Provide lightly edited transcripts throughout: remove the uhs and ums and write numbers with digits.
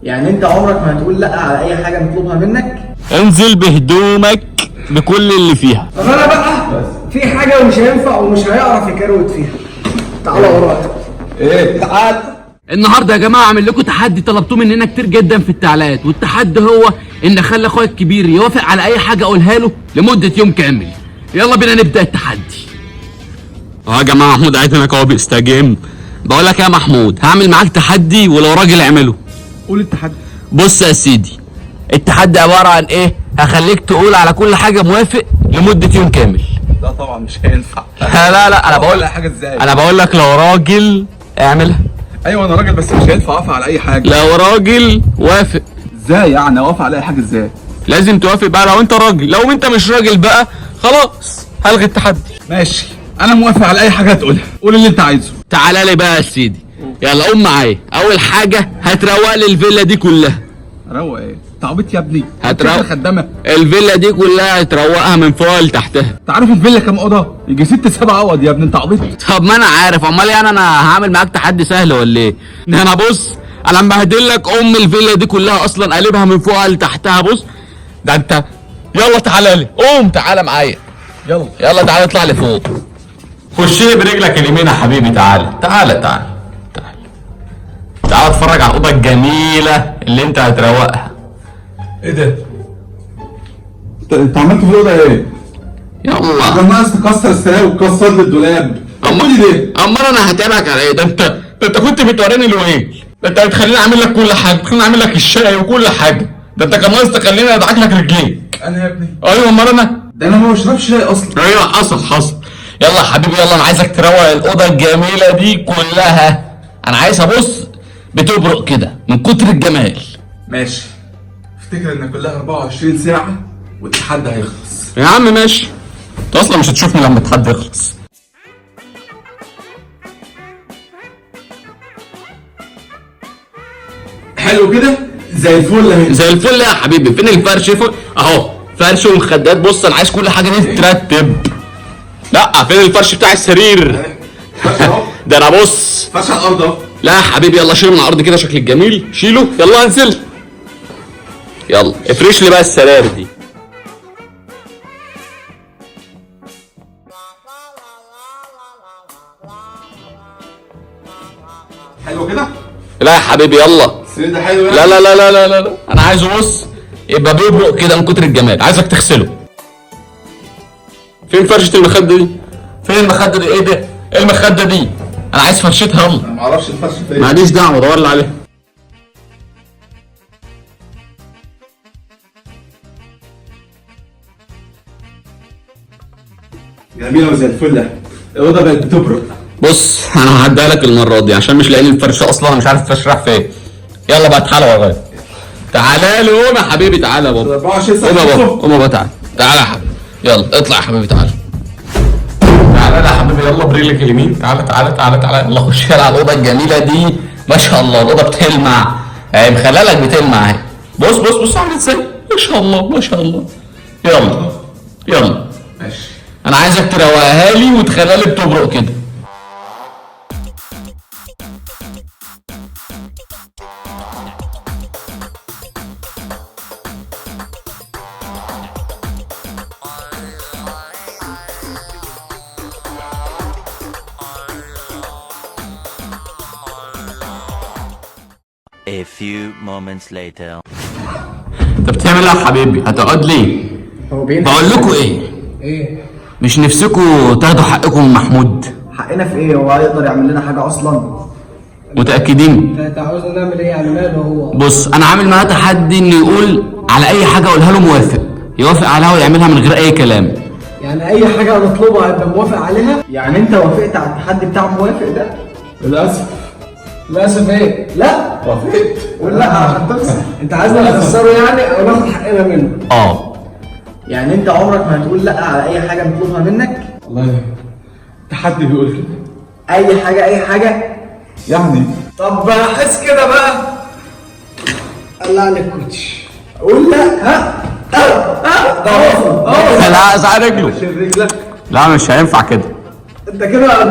يعني انت عمرك ما هتقول لا على اي حاجه نطلبها منك؟ انزل بهدومك بكل اللي فيها. طب انا بقى في حاجه مش هينفع ومش هيعرف يكروت فيها. تعالى ورايا. ايه؟ تعال. النهارده يا جماعه اعمل لكم تحدي طلبتوه مننا كتير جدا في التعليقات، والتحدي هو ان اخلي اخويا الكبير يوافق على اي حاجه اقولها له لمده يوم كامل. يلا بينا نبدا التحدي. يا جماعه محمود قاعد هناك اهو بيستجم. بقول لك يا محمود هعمل معاك تحدي ولو راجل اعمله. قول التحدي. بص يا سيدي، التحدي عباره عن ايه؟ هخليك تقول على كل حاجه موافق لمده يوم كامل. لا طبعا مش هينفع. لا انا بقول حاجه ازاي؟ انا بقول لك لو راجل اعملها. ايوه انا راجل بس مش هينفع اوافق على اي حاجه. لو راجل وافق. ازاي يعني اوافق على اي حاجه ازاي؟ لازم توافق بقى لو انت راجل، لو انت مش راجل بقى خلاص هلغي التحدي. ماشي انا موافق على اي حاجه هتقولها، قول اللي انت عايزه. تعالى لي بقى يا سيدي، يلا قوم معايا. اول حاجه هتروق لي الفيلا دي كلها. روق ايه؟ تعبيط يا ابني. هتروق الخدامه. الفيلا دي كلها هتروقها من فوق لتحتها. انت عارف الفيلا كام اوضه؟ يجي 6 7 اوض يا ابني، انت عبيط. طب ما انا عارف، امال يعني انا هعمل معاك تحدي سهل ولا ايه؟ ده انا بص، انا مبهدل لك الفيلا دي كلها اصلا، قلبها من فوق لتحتها. بص ده انت. يلا تعالى لي، قوم تعالى معايا. يلا تعالى اطلع لي فوق. خش لي برجلك اليمين يا حبيبي. تعالى اتفرج على الاوضه الجميله اللي انت هتروقها. ايه ده؟ انت عملت في الاوضه ايه؟ يلا كان ناقص تكسر السراير وتكسر لي الدولاب. امال انا هتعبك على ايه؟ ده انت كنت بتوريني الويل. ده انت بتخليني اعمل لك كل حاجه، بتخليني اعمل لك الشاي وكل حاجه. ده انت كان ناقص تخليني ادعك لك رجليك. انا يا ابني؟ ايوه امال انا؟ ده انا ما بشربش شاي اصلا. ايوه حصل. يلا يا حبيبي يلا، انا عايزك تروق الاوضه الجميله دي كلها. انا عايزها بص بتبرق كده من كتر الجمال. ماشي. افتكر ان كلها 24 ساعه والتحدي هيخلص. يا عم ماشي، انت اصلا مش هتشوفني لما التحدي يخلص. حلو كده؟ زي الفل اهي. زي الفل يا حبيبي. فين الفرش؟ اهو فرش ومخدات. بص انا عايز كل حاجه دي تترتب. لا فين الفرش بتاع السرير؟ ده انا بص فرش على الارض اهو. لا يا حبيبي يلا شيله من الارض كده، شكل الجميل شيله. يلا انزل، يلا افرش لي بقى السراير دي. حلو كده؟ لا يا حبيبي يلا. السرير ده حلو يعني؟ لا انا عايزه بص يبقى بيبرق كده من كتر الجمال. عايزك تغسله. فين فرشة المخدة دي؟ فين المخدة دي؟ ايه ده؟ ايه المخدة دي؟ انا عايز فرشتها يلا. انا معرفش الفرش فين. ماليش دعوة، دور لي عليها. جميله وزي الفل ده. الاوضه بقت بتبرق. بص انا هعديها لك المرة دي عشان مش لاقيين الفرشة اصلا، مش عارف الفرش راح فين. يلا بقى تعالى ورايا. تعالى لي قوم يا حبيبي. تعالى يا بابا. 24 ساعه. قوم يا بابا، قوم يا بابا. تعالى يا حبيبي. يلا اطلع يا حبيبي. تعالى يا حبيبي يلا برجلك اليمين. تعالى يلا خش على الاوضه الجميله دي. ما شاء الله الاوضه بتلمع، يعني مخلالك بتلمع اهي. بص عامل ازاي؟ ما شاء الله. يلا ماشي. انا عايزك تروقها لي وتخليها لي بتبرق كده. A few moments later. انت بتعمل ايه يا حبيبي؟ هتقعد ليه؟ هو بينفع؟ بقول لكم ايه؟ مش نفسكم تاخدوا حقكم من محمود؟ حقنا في ايه؟ هو هيقدر يعمل لنا حاجه اصلا؟ متاكدين؟ انت عاوزنا نعمل ايه يعني؟ ماله هو؟ بص انا عامل معاه تحدي انه يقول على اي حاجه اقولها له موافق، يوافق عليها ويعملها من غير اي كلام. يعني اي حاجه نطلبها هيبقى موافق عليها؟ يعني انت وافقت على التحدي بتاع موافق ده؟ للاسف ايه؟ لا وافقت. قول لا عشان تخسر. انت عايزنا نخسره يعني او ناخد حقنا منه؟ يعني انت عمرك ما هتقول لا على اي حاجه نطلبها منك؟ والله التحدي بيقول كده. اي حاجه يعني طب احس كده بقى. قلع لي الكوتش. قول لا. ها لا اسعى رجله. شيل رجلك. لا مش هينفع كده. انت كده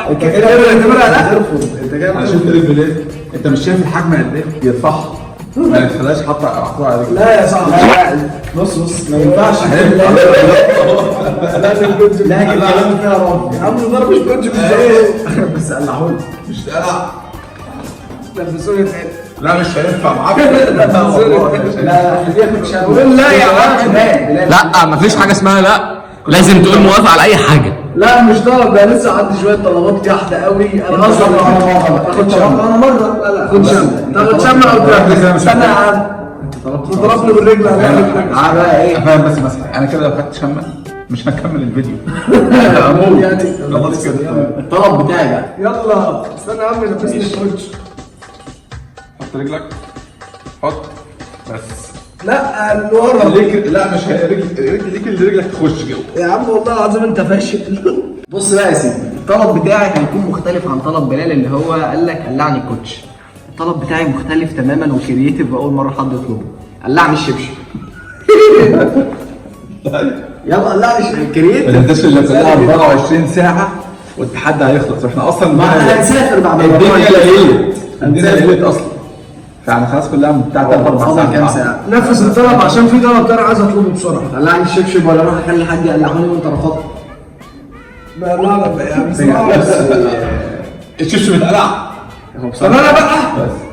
انت كده بتعتبرها لا. انت كده انا شفت رجلي ليه؟ انت مش شايف الحجم قد ايه؟ يرفعها. ما تخليهاش حاطه عليك. لا يا صاحبي لا. بص ما ينفعش. لازم كنت لا كلام فيها رب يا عم. ضرب مش كنت بس قلعوني مش تقلع. لبسوني تاني. لا مش هينفع معاك. لا دي مش هقول لا يا عم. لا مفيش حاجه اسمها لا، لازم تقول موافق على اي حاجه. لا مش طلب ده، لسه عندي شويه طلبات جحده قوي. انا اصلا تاخد شمع. انا مره لا خد شمع. تاخد شمع او استنى يا عم. انت طلبني بالرجل. انا بقى ايه فاهم بس انا كده لو خدت شمه مش هكمل الفيديو. يعني خلاص كده. الطلب بتاعي بقى يلا استنى يا عم لبسني الكوتش. حط رجلك. حط بس. لا لورا. لا مش ليك اللي رجلك تخش جوه. يا عم والله العظيم انت فاشل. بص بقى يا سيدي، الطلب بتاعي هيكون مختلف عن طلب بلال اللي هو قال لك قلعني الكوتش. الطلب بتاعي مختلف تماما وكرييتيف، واول مره حد يطلبه. قلعني الشبشب. يلا قلعني ما كرييتيف. تنساش اللي كلها 24 ساعه والتحدي هيخلص. احنا اصلا ما هنسافر بعد الدنيا ليلت. الدنيا ليلت اصلا. فاحنا خلاص كلها بتاع 3-4 ساعات. كام ساعه؟ نفذ الطلب عشان في طلب تاني عايز اطلبه بسرعه. قلعني الشبشب ولا اروح اخلي حد يقلعوني وانت رفضت؟ لا يا عم بسرعه بس. الشبشب اتقلع. طب انا بقى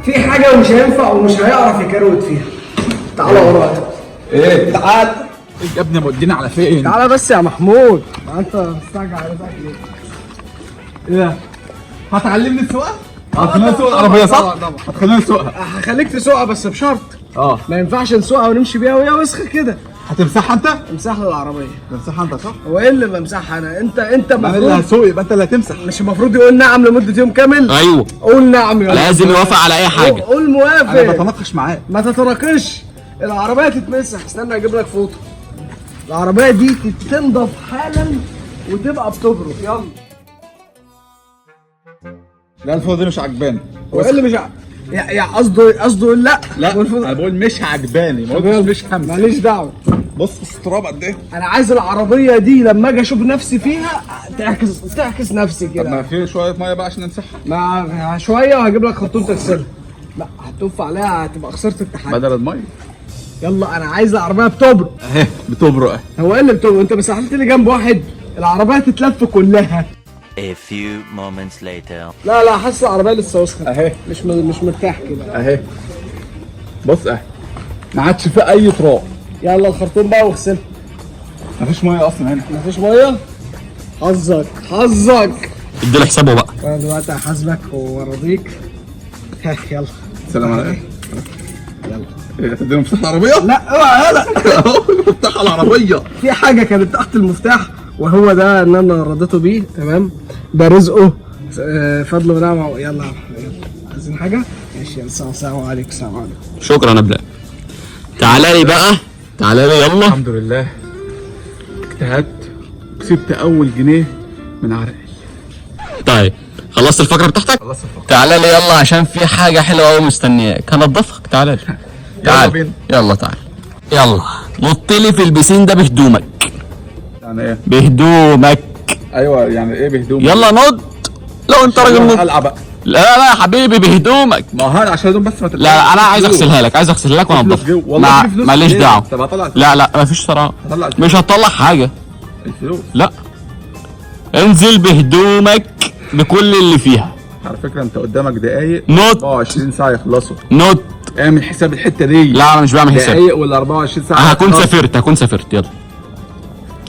في حاجه مش هينفع ومش هيعرف يكروت فيها. تعالى ورايا. ايه تعال يا ابني مودينا على فين؟ تعالى بس يا محمود. انت مستعجل على ذاك ليه؟ ايه هتعلمني السواقه؟ هتخليني اسوق العربيه صح؟ طبعا. هتخليني اسوقها. هخليك تسوقها بس بشرط. ما ينفعش نسوقها ونمشي بيها وهي وسخه كده. هتمسحها انت؟ امسح لي العربيه. تمسحها انت صح؟ هو ايه اللي بمسحها انا؟ انت انا اللي المفروض هسوق يبقى انت اللي هتمسح. مش المفروض يقول نعم لمده يوم كامل؟ ايوه قول نعم يا لازم يوافق على اي حاجه. قول انا موافق. بتناقش معاه. ما تتراكش. العربيه تتمسح. استنى اجيب لك فوطه. العربيه دي تتنضف حالا وتبقى بتبرد. يلا. لا الفوطه دي مش عجباني. هو ايه اللي مش يا قصده لا. لا انا بقول مش عجباني ما قلتش مش همسح. ماليش دعوه. بص التراب قد ايه؟ انا عايز العربيه دي لما اجي اشوف نفسي فيها تعكس نفسي طب كده. ما في شويه ميه بقى عشان نمسحها مع شويه وهجيب لك خرطوم تغسلها. لا هتوف عليها هتبقى خسرت التحدي. بدل الميه. يلا انا عايز العربيه بتبرق. اهي بتبرق اهي. هو ايه اللي بتبرق؟ انت مسحت لي جنب واحد. العربيه تتلف كلها. A few moments later. لا حاسس العربيه لسه وسخه. اهي مش مرتاح كده. اهي بص اهي ما عادش في اي تراب. يلا الخرطوم بقى واغسلها. مفيش ميه اصلا هنا. مفيش ميه. حظك. اديله حسابه بقى. انا دلوقتي هحاسبك وارضيك. يلا. سلام عليكم. يلا ايه هتديله مفتاح العربيه؟ لا اوعى لا. اهو مفتاح العربيه. في حاجه كانت تحت المفتاح وهو ده ان انا رضيته بيه. تمام ده رزقه. فضل ونعمه. يلا عايزين حاجه؟ ماشي. السلام عليكم. السلام عليكم. شكرا يا بلال. تعالى لي بقى تعالى لي يلا. الحمد لله اجتهدت كسبت اول جنيه من عرقي. طيب خلصت الفقره بتاعتك؟ خلصت الفقرة. تعالى لي يلا عشان في حاجه حلوه قوي مستنياك. هنضفك. تعالى لي. تعال بينا. يلا تعال. يلا نط لي في البسين ده بهدومك. يعني ايه؟ بهدومك. ايوه يعني ايه بهدوم؟ يلا نط. لو انت راجل نط. العب بقى. لا يا حبيبي بهدومك. ما هو عشان هدوم بس ما لا انا عايز اغسلها لك وانضفها. ماليش دعوه. طب هطلع لا مفيش صراحه. هطلع الفلوس. مش هتطلع حاجه. الفلوس. لا انزل بهدومك بكل اللي فيها. على فكره انت قدامك دقايق نط 24 ساعه يخلصوا. نط. اعمل حساب الحته دي. لا انا مش بعمل حساب. دقايق ولا 24 ساعه هكون هتخلص. سافرت يلا.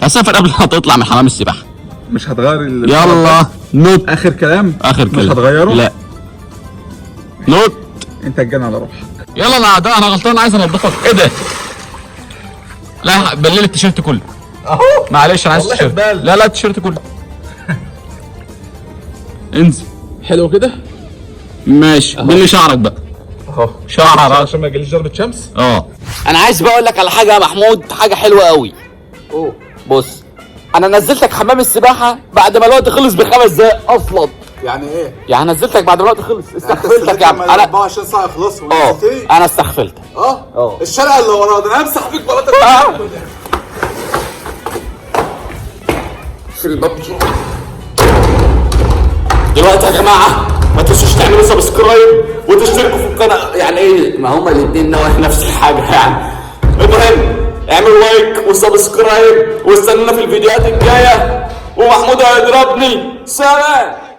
هسافر قبل ما تطلع من حمام السباحه. مش هتغير يلا نط. اخر كلام. اخر كلام. مش هتغيره. لا نط. انت الجنة على روحك. يلا انا غلطان عايز انضفك. ايه ده؟ لا بلل التيشيرت كله. اهو معلش انا عايز والله التيشيرت. بال. لا التيشيرت كله. انزل. حلو كده. ماشي بلي شعرك بقى. اهو شعرك. عشان ما يجيليش ضربه شمس. انا عايز بقى اقول لك على حاجه يا محمود. حاجه حلوه قوي. بص انا نزلتك حمام السباحه بعد ما الوقت خلص ب5 دقايق اصلا. يعني ايه؟ يعني نزلتك بعد ما الوقت خلص. استغفلتك يا عم. انا 24 ساعه يخلصوا انا استغفلتك. الشارع اللي وراه ده انا همسح فيك بلاطه. في الباب دلوقتي يا جماعه ما تنسوش تعملوا سبسكرايب وتشتركوا في القناه. يعني ايه، ما هما الاثنين نفس الحاجه يعني. المهم اعملوا لايك وسبسكرايب واستنونا في الفيديوهات الجايه، ومحمود هيضربني. سلام.